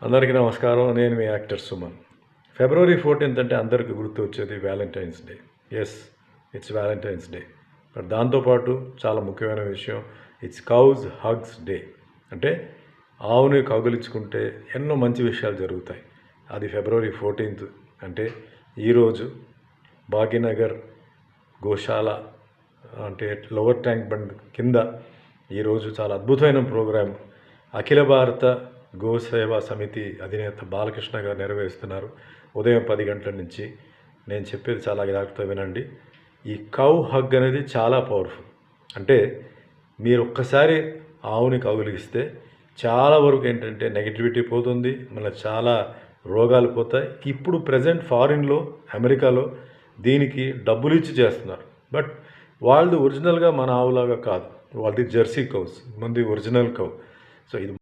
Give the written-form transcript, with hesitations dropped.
అందరికీ నమస్కారం. నేను మీ యాక్టర్ సుమన్. ఫిబ్రవరి 14th అంటే అందరికీ గుర్తు వచ్చేది Valentine's Day. Yes, it's Valentine's Day. But దాంతోపాటు చాలా ముఖ్యమైన విషయం, ఇట్స్ కౌస్ హగ్స్ డే. అంటే ఆవుని కౌగిలించుకుంటే ఎన్నో మంచి విషయాలు జరుగుతాయి. అది ఫిబ్రవరి 14th అంటే ఈరోజు భాగ్యనగర్ గోశాల అంటే లోవర్ ట్యాంక్ బండ్ కింద ఈరోజు చాలా అద్భుతమైన ప్రోగ్రాం అఖిల భారత గోసేవా సమితి అధినేత బాలకృష్ణ గారు నెరవేరుస్తున్నారు. ఉదయం 10 గంటల నుంచి. నేను చెప్పేది చాలా జాగ్రత్తగా వినండి. ఈ కౌ హగ్ అనేది చాలా పవర్ఫుల్. అంటే మీరు ఒక్కసారి ఆవుని కౌగిలిస్తే చాలా వరకు ఏంటంటే నెగిటివిటీ పోతుంది, మళ్ళీ చాలా రోగాలు పోతాయి. ఇప్పుడు ప్రజెంట్ ఫారిన్లో అమెరికాలో దీనికి డబ్బులు ఇచ్చి చేస్తున్నారు. బట్ వాళ్ళది ఒరిజినల్గా మన ఆవులాగా కాదు, వాళ్ళది జెర్సీ కౌస్, మంది ఒరిజినల్ కౌ. సో ఇది